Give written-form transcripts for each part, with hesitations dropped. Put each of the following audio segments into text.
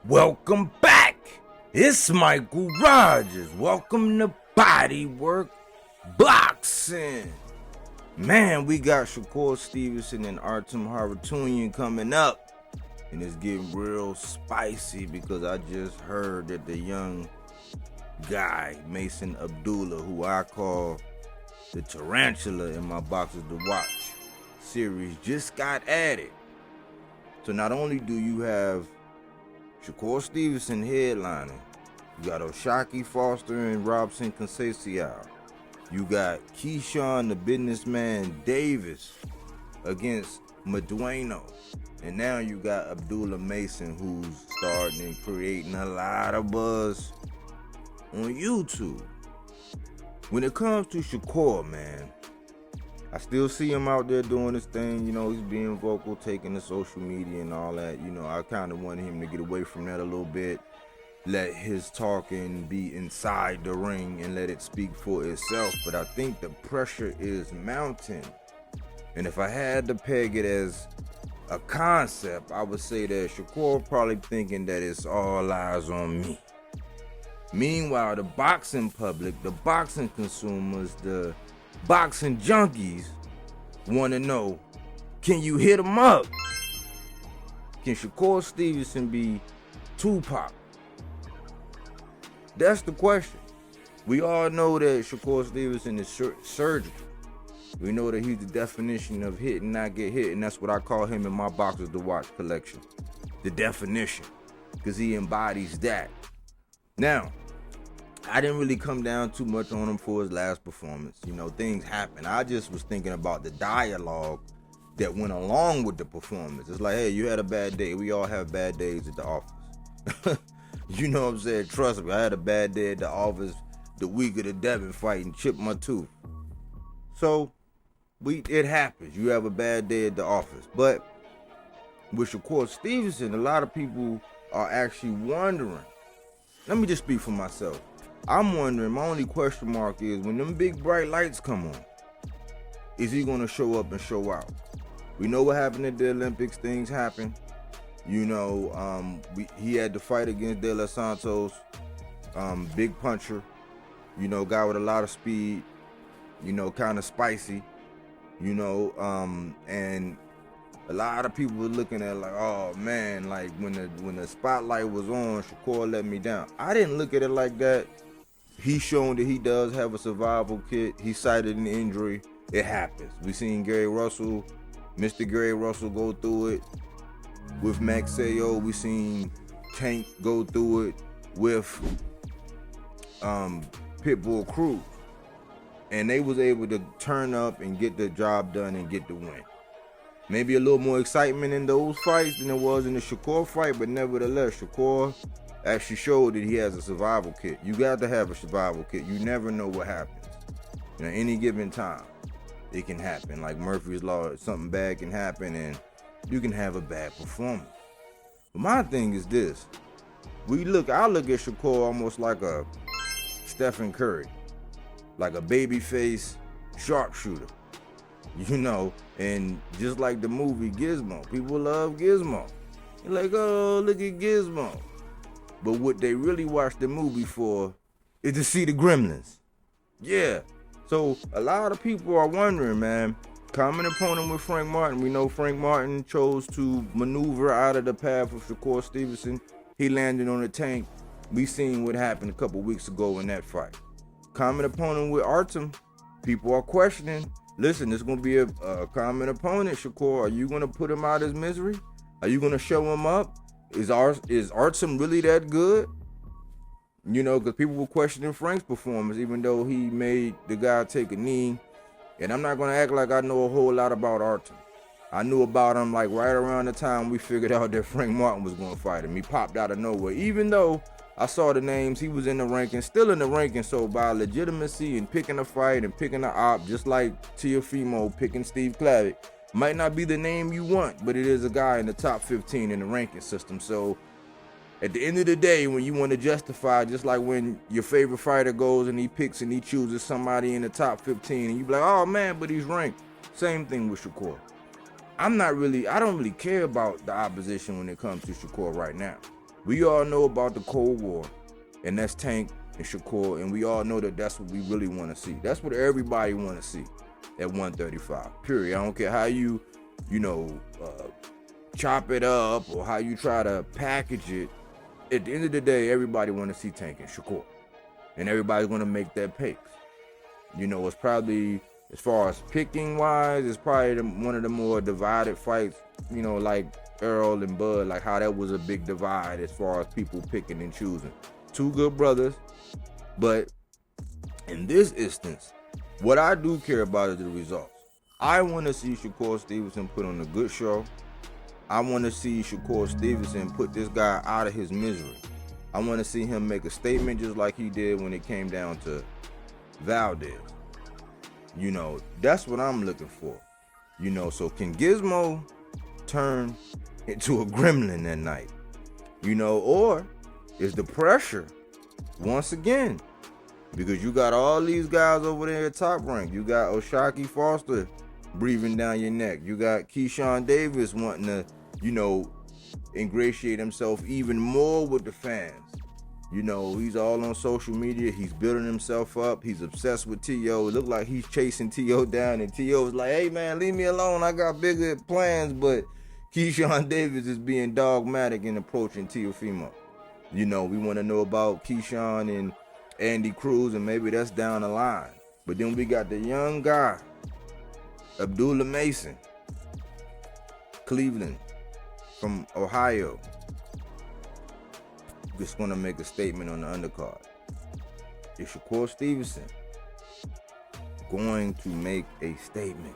Welcome back. It's Michael Rogers. Welcome to BodyWorkBoxing. Man, we got Shakur Stevenson and Artem Harutyunyan coming up. And it's getting real spicy because I just heard that the young guy, Mason Abdullah, who I call the tarantula in my Boxers to Watch series, just got added. So not only do you have Shakur Stevenson headlining, you got O'Shaquie Foster and Robson Conceição. You got Keyshawn the businessman Davis against Medueno. And now you got Abdullah Mason, who's starting and creating a lot of buzz on YouTube. When it comes to Shakur, man, I still see him out there doing his thing. You know, he's being vocal, taking to social media and all that. You know, I kind of wanted him to get away from that a little bit. Let his talking be inside the ring and let it speak for itself. But I think the pressure is mounting. And if I had to peg it as a concept, I would say that Shakur probably thinking that it's all eyes on me. Meanwhile, the boxing public, the boxing consumers, the boxing junkies want to know, can you hit him up? Can Shakur Stevenson be Tupac? That's the question. We all know that Shakur Stevenson is surgical. We know that he's the definition of hit and not get hit, and that's what I call him in my Boxers to Watch collection. The definition, because he embodies that. Now, I didn't really come down too much on him for his last performance. You know, things happen. I just was thinking about the dialogue that went along with the performance. It's like, hey, you had a bad day. We all have bad days at the office. You know what I'm saying? Trust me, I had a bad day at the office the week of the Devin fight and chipped my tooth. So, it happens. You have a bad day at the office. But with Shakur Stevenson, a lot of people are actually wondering. Let me just speak for myself. I'm wondering, my only question mark is, when them big bright lights come on, is he going to show up and show out? We know what happened at the Olympics. Things happen. You know, he had to fight against De Los Santos, big puncher, you know, guy with a lot of speed, you know, kind of spicy, you know, and a lot of people were looking at like, oh man, like when the spotlight was on, Shakur let me down. I didn't look at it like that. He's shown that he does have a survival kit. He cited an injury. It happens. We seen Gary Russell, Mr. Gary Russell go through it. With Max Sayo, we seen Tank go through it with Pitbull Cruz. And they was able to turn up and get the job done and get the win. Maybe a little more excitement in those fights than it was in the Shakur fight, but nevertheless, Shakur actually showed that he has a survival kit. You got to have a survival kit. You never know what happens. You know, any given time, it can happen. Like Murphy's Law, something bad can happen and you can have a bad performance. But my thing is this. I look at Shakur almost like a Stephen Curry. Like a babyface sharpshooter. You know, and just like the movie Gizmo. People love Gizmo. They're like, oh, look at Gizmo. But what they really watch the movie for is to see the gremlins. Yeah. So a lot of people are wondering, man. Common opponent with Frank Martin. We know Frank Martin chose to maneuver out of the path of Shakur Stevenson. He landed on the Tank. We seen what happened a couple weeks ago in that fight. Common opponent with Artem. People are questioning. Listen, there's going to be a common opponent, Shakur. Are you going to put him out as misery? Are you going to show him up? Is Artem really that good? You know, because people were questioning Frank's performance, even though he made the guy take a knee. And I'm not going to act like I know a whole lot about Artem. I knew about him like right around the time we figured out that Frank Martin was going to fight him. He popped out of nowhere. Even though I saw the names, he was in the ranking, still in the ranking. So by legitimacy and picking a fight and picking an op, just like Teofimo picking Steve Clavitt, might not be the name you want, but it is a guy in the top 15 in the ranking system. So at the end of the day, when you want to justify, just like when your favorite fighter goes and he picks and he chooses somebody in the top 15 and you be like, oh man, but he's ranked. Same thing with Shakur. I don't really care about the opposition when it comes to Shakur right now. We all know about the Cold War, and that's Tank and Shakur, and we all know that that's what we really want to see. That's what everybody want to see at 135, period. I don't care how you chop it up or how you try to package it. At the end of the day, everybody want to see Tank and Shakur, and everybody's going to make their picks. It's probably, as far as picking wise, it's probably one of the more divided fights, like Earl and Bud, like how that was a big divide as far as people picking and choosing. Two good brothers, but in this instance, what I do care about is the results. I want to see Shakur Stevenson put on a good show. I want to see Shakur Stevenson put this guy out of his misery. I want to see him make a statement just like he did when it came down to Valdez. That's what I'm looking for. So can Gizmo turn into a gremlin that night? Or is the pressure once again? Because you got all these guys over there at Top Rank. You got O'Shaquie Foster breathing down your neck. You got Keyshawn Davis wanting to, ingratiate himself even more with the fans. He's all on social media. He's building himself up. He's obsessed with T.O. It looked like he's chasing T.O. down, and T.O. was like, hey, man, leave me alone. I got bigger plans. But Keyshawn Davis is being dogmatic in approaching Teofimo. We want to know about Keyshawn and Andy Cruz, and maybe that's down the line. But then we got the young guy, Abdullah Mason, Cleveland, from Ohio. Just going to make a statement on the undercard. Is Shakur Stevenson going to make a statement?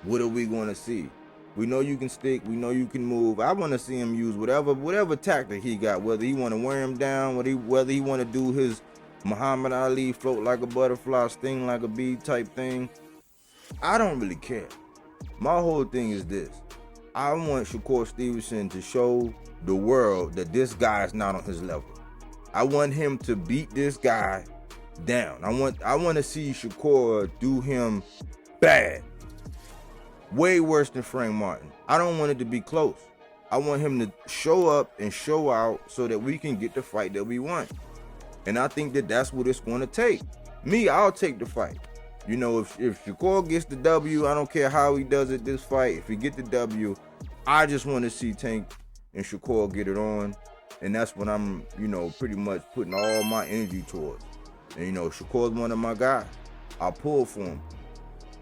What are we going to see? We know you can stick. We know you can move. I want to see him use whatever tactic he got, whether he want to wear him down, whether he want to do his Muhammad Ali float like a butterfly, sting like a bee type thing. I don't really care. My whole thing is this. I want Shakur Stevenson to show the world that this guy is not on his level. I want him to beat this guy down. I want to see Shakur do him bad. Way worse than Frank Martin. I don't want it to be close. I want him to show up and show out so that we can get the fight that we want. And I think that that's what it's going to take. Me, I'll take the fight. If Shakur gets the W, I don't care how he does it this fight. If he get the W, I just want to see Tank and Shakur get it on. And that's what I'm, pretty much putting all my energy towards. And, Shakur's one of my guys. I pull for him.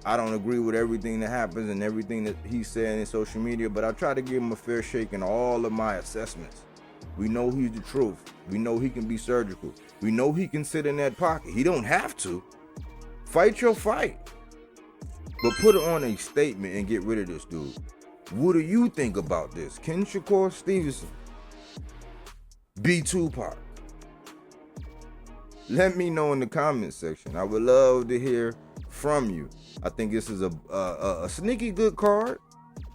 I don't agree with everything that happens and everything that he's saying in social media, but I try to give him a fair shake in all of my assessments. We know he's the truth. We know he can be surgical. We know he can sit in that pocket. He don't have to. Fight your fight. But put it on a statement and get rid of this dude. What do you think about this? Can Shakur Stevenson be Tupac? Let me know in the comment section. I would love to hear from you. I think this is a sneaky good card.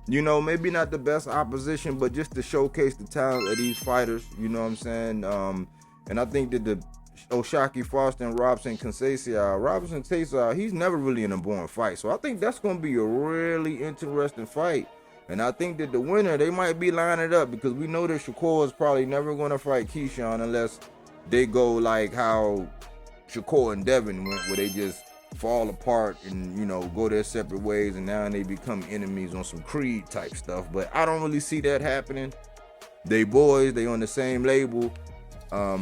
Maybe not the best opposition, but just to showcase the talent of these fighters. You know what I'm saying? And I think that the O'Shaquie Foster and Robson Conceição, he's never really in a boring fight. So I think that's going to be a really interesting fight. And I think that the winner, they might be lining it up because we know that Shakur is probably never going to fight Keyshawn unless they go like how Shakur and Devin went, where they just fall apart and, go their separate ways, and now they become enemies on some Creed type stuff. But I don't really see that happening. They boys, they on the same label. I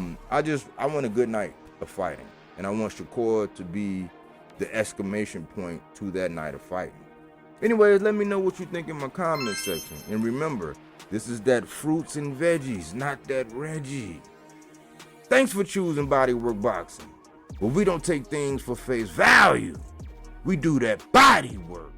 want a good night of fighting, and I want Shakur to be the exclamation point to that night of fighting. Anyways, let me know what you think in my comment section. And remember, this is that fruits and veggies, not that Reggie. Thanks for choosing Bodywork Boxing. But we don't take things for face value. We do that body work.